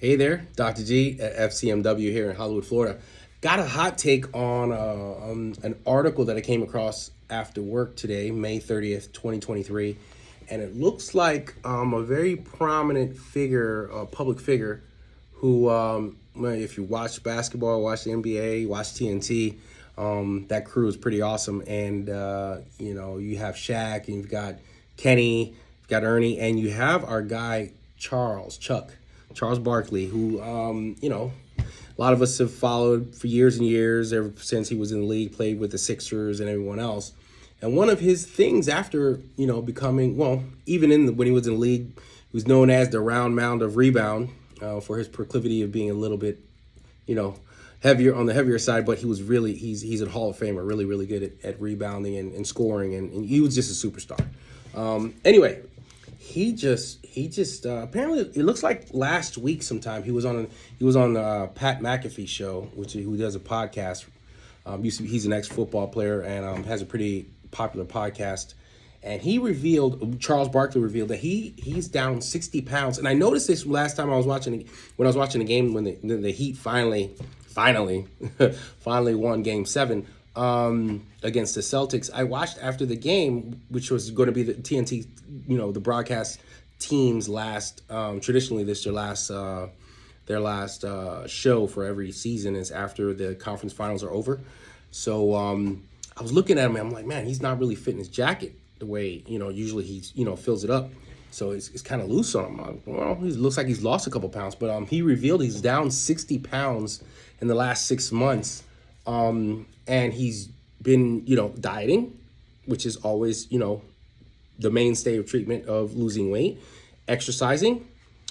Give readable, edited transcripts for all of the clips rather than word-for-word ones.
Hey there, Dr. G at FCMW here in Hollywood, Florida. Got a hot take on an article that I came across after work today, May 30th, 2023. And it looks like a very prominent figure, a public figure, who, well, if you watch basketball, watch the NBA, watch TNT, that crew is pretty awesome. And, you have Shaq, and you've got Kenny, you've got Ernie, and you have our guy, Charles Barkley, who, a lot of us have followed for years and years, ever since he was in the league, played with the Sixers and everyone else. And one of his things after, becoming, well, even when he was in the league, he was known as the round mound of rebound for his proclivity of being a little bit, heavier on the heavier side. But he's a Hall of Famer, really, really good at rebounding and scoring. And he was just a superstar. Anyway, he just apparently, it looks like last week sometime he was on Pat McAfee's show, who does a podcast. He's an ex-football player and has a pretty popular podcast. And Charles Barkley revealed that he's down 60 pounds. And I noticed this last time when I was watching the game when the Heat finally won Game 7 against the Celtics. I watched after the game, which was going to be the TNT, the broadcast team's last. Traditionally, this their last show for every season is after the conference finals are over. So I was looking at him and I'm like, man, he's not really fitting his jacket the way usually he's fills it up. So it's kind of loose on him. Well, he looks like he's lost a couple pounds, but he revealed he's down 60 pounds in the last 6 months. And he's been, dieting, which is always, the mainstay of treatment of losing weight, exercising.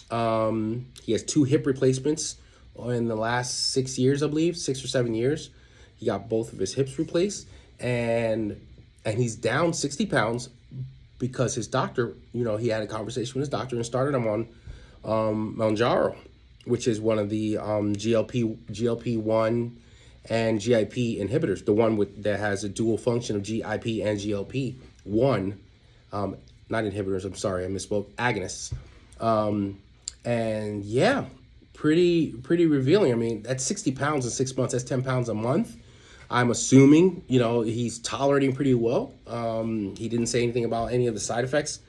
He has 2 hip replacements in the last 6 years, I believe, 6 or 7 years. He got both of his hips replaced, and he's down 60 pounds because his doctor, he had a conversation with his doctor and started him on Mounjaro, which is one of the GLP-1 and GIP inhibitors, the one that has a dual function of GIP and GLP-1, not inhibitors, I'm sorry, I misspoke, agonists. And yeah, pretty revealing. I mean, that's 60 pounds in 6 months, that's 10 pounds a month. I'm assuming, he's tolerating pretty well. He didn't say anything about any of the side effects,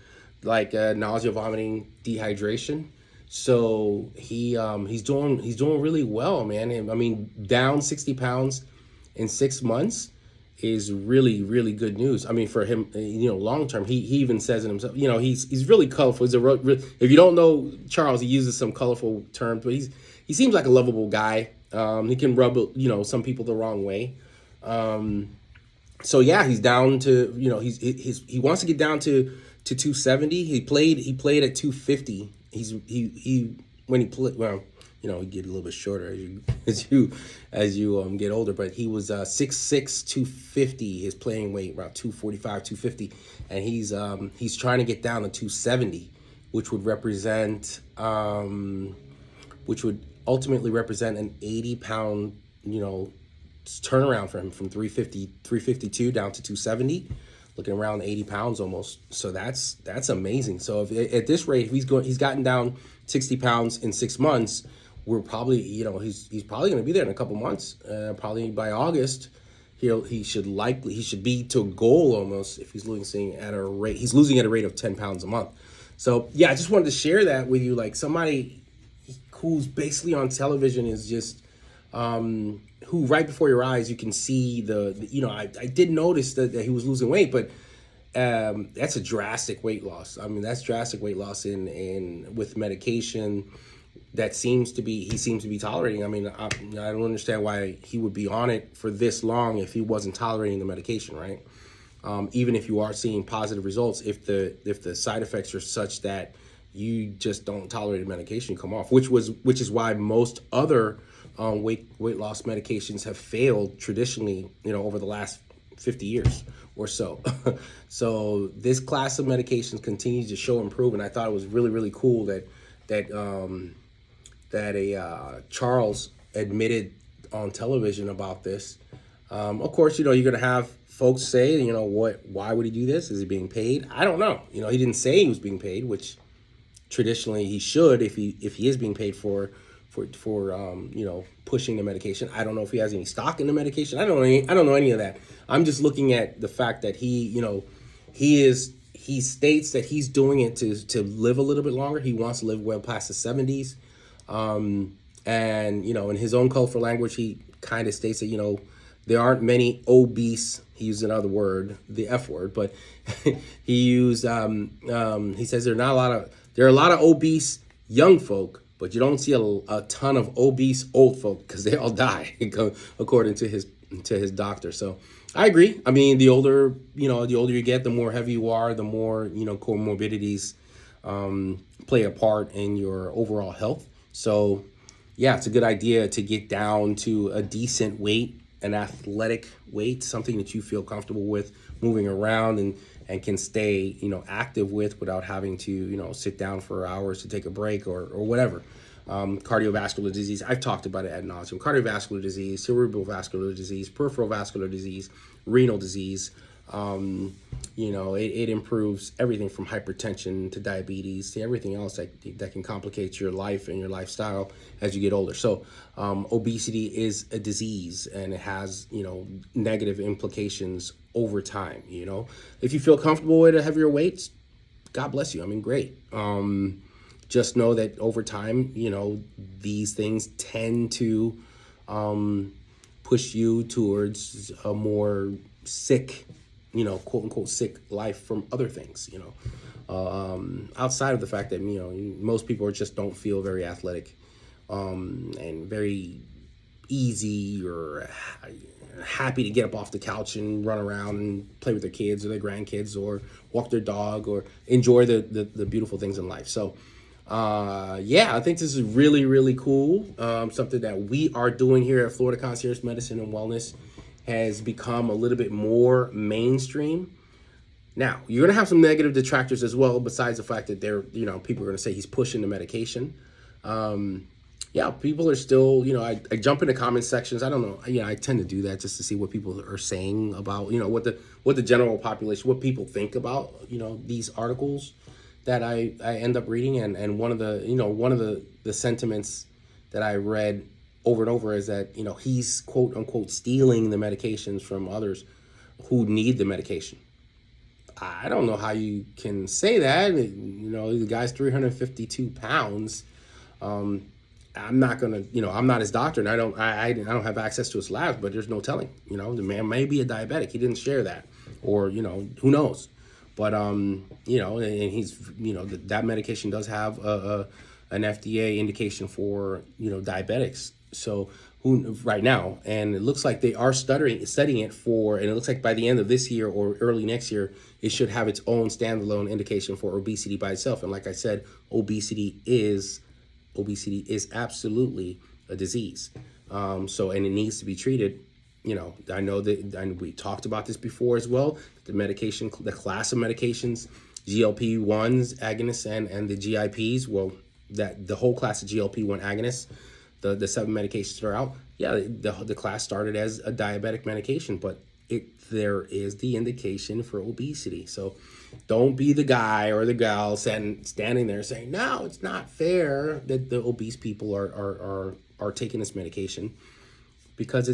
like nausea, vomiting, dehydration. So he's doing really well, man. And I mean, down 60 pounds in 6 months is really, really good news. I mean, for him, long term, he even says it himself. He's really colorful. If you don't know Charles, he uses some colorful terms, but he seems like a lovable guy. He can rub some people the wrong way. So yeah, he's down to he wants to get down to 270. He played at 250. When he played, well, he get a little bit shorter as you get older, but he was 6'6", 250. His playing weight around 245, 250, and he's trying to get down to 270, which would ultimately represent an 80-pound turnaround for him from 352 down to 270. Looking around 80 pounds almost. So that's amazing. So if at this rate, if he's gotten down 60 pounds in 6 months, we're probably, he's probably going to be there in a couple months. Probably by August, he should be to a goal almost if he's losing at a rate of 10 pounds a month. So yeah, I just wanted to share that with you. Like somebody who's basically on television is just, who right before your eyes you can see I did notice that he was losing weight, but that's a drastic weight loss. I mean, that's drastic weight loss in with medication that he seems to be tolerating. I mean, I don't understand why he would be on it for this long if he wasn't tolerating the medication, right? Even if you are seeing positive results, if the side effects are such that you just don't tolerate the medication, you come off, which is why most other weight loss medications have failed traditionally, over the last 50 years or so. So this class of medications continues to show improvement. I thought it was really, really cool that Charles admitted on television about this. Of course, you're going to have folks say, why would he do this? Is he being paid? I don't know. He didn't say he was being paid, which traditionally he should if he is being paid for pushing the medication. I don't know if he has any stock in the medication. I don't know any of that. I'm just looking at the fact that he states that he's doing it to live a little bit longer. He wants to live well past the 70s. And in his own colorful language, he kind of states that there aren't many obese. He used another word, the F word, but he says there are a lot of obese young folk, but you don't see a ton of obese old folk because they all die, according to his doctor. So I agree. I mean, the older you get, the more heavy you are, the more comorbidities play a part in your overall health. So yeah, it's a good idea to get down to a decent weight, an athletic weight, something that you feel comfortable with moving around and can stay, active with without having to, sit down for hours to take a break or whatever. Cardiovascular disease, I've talked about it ad nauseum. Cardiovascular disease, cerebral vascular disease, peripheral vascular disease, renal disease. It improves everything from hypertension to diabetes to everything else that can complicate your life and your lifestyle as you get older. So obesity is a disease, and it has, negative implications over time. If you feel comfortable with heavier weights, God bless you. I mean, great. Just know that over time, these things tend to push you towards a more sick, quote unquote sick life from other things, outside of the fact that, most people just don't feel very athletic and very easy or happy to get up off the couch and run around and play with their kids or their grandkids or walk their dog or enjoy the beautiful things in life. So I think this is really, really cool. Something that we are doing here at Florida Concierge Medicine and Wellness has become a little bit more mainstream. Now, you're going to have some negative detractors as well, besides the fact that people are going to say he's pushing the medication. People are still, I jump into comment sections. I don't know. I tend to do that just to see what people are saying about, what the general population, what people think about, these articles that I end up reading. And one of the sentiments that I read over and over is that, he's quote unquote stealing the medications from others who need the medication. I don't know how you can say that. The guy's 352 pounds. I'm not gonna, I'm not his doctor, and I don't have access to his labs, but there's no telling. The man may be a diabetic. He didn't share that, or who knows. But and he's that medication does have an FDA indication for diabetics. So right now, and it looks like they are studying it for, and it looks like by the end of this year or early next year, it should have its own standalone indication for obesity by itself. And like I said, obesity is absolutely a disease. And it needs to be treated. I know that, and we talked about this before as well. The class of medications, GLP-1s, agonists, and the GIPs. Well, that the whole class of GLP-1 agonists. The 7 medications that are out, the class started as a diabetic medication, but there is the indication for obesity. So don't be the guy or the gal standing there saying, no, it's not fair that the obese people are taking this medication, because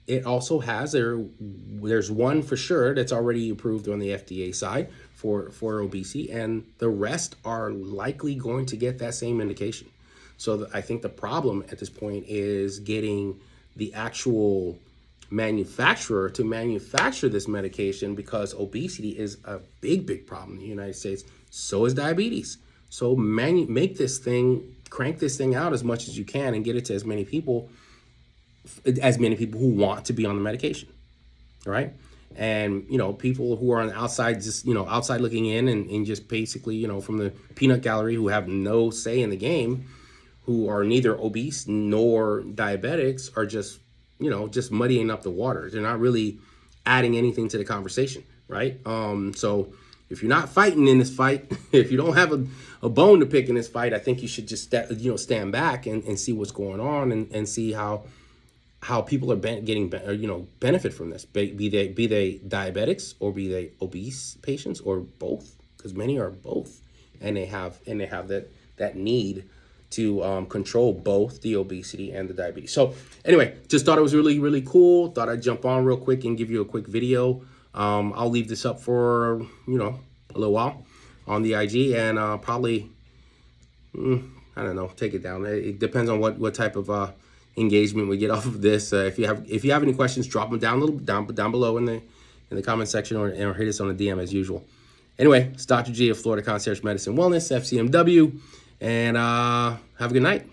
it also has there's one for sure that's already approved on the FDA side for obesity, and the rest are likely going to get that same indication. So I think the problem at this point is getting the actual manufacturer to manufacture this medication, because obesity is a big, big problem in the United States. So is diabetes. So crank this thing out as much as you can and get it to as many people who want to be on the medication, right? And, people who are on the outside, just, outside looking in and just basically, from the peanut gallery, who have no say in the game, who are neither obese nor diabetics, are just muddying up the water. They're not really adding anything to the conversation, right? So if you're not fighting in this fight, if you don't have a bone to pick in this fight, I think you should just stand back and see what's going on and see how people are getting benefit from this. Be they diabetics, or be they obese patients, or both, because many are both, and they have that need to control both the obesity and the diabetes. So anyway, just thought it was really, really cool. Thought I'd jump on real quick and give you a quick video. I'll leave this up for, a little while on the IG, and probably, I don't know, take it down. It depends on what type of engagement we get off of this. If you have any questions, drop them down below in the comment section, or hit us on the DM as usual. Anyway, it's Dr. G of Florida Concierge Medicine Wellness, FCMW, and have a good night.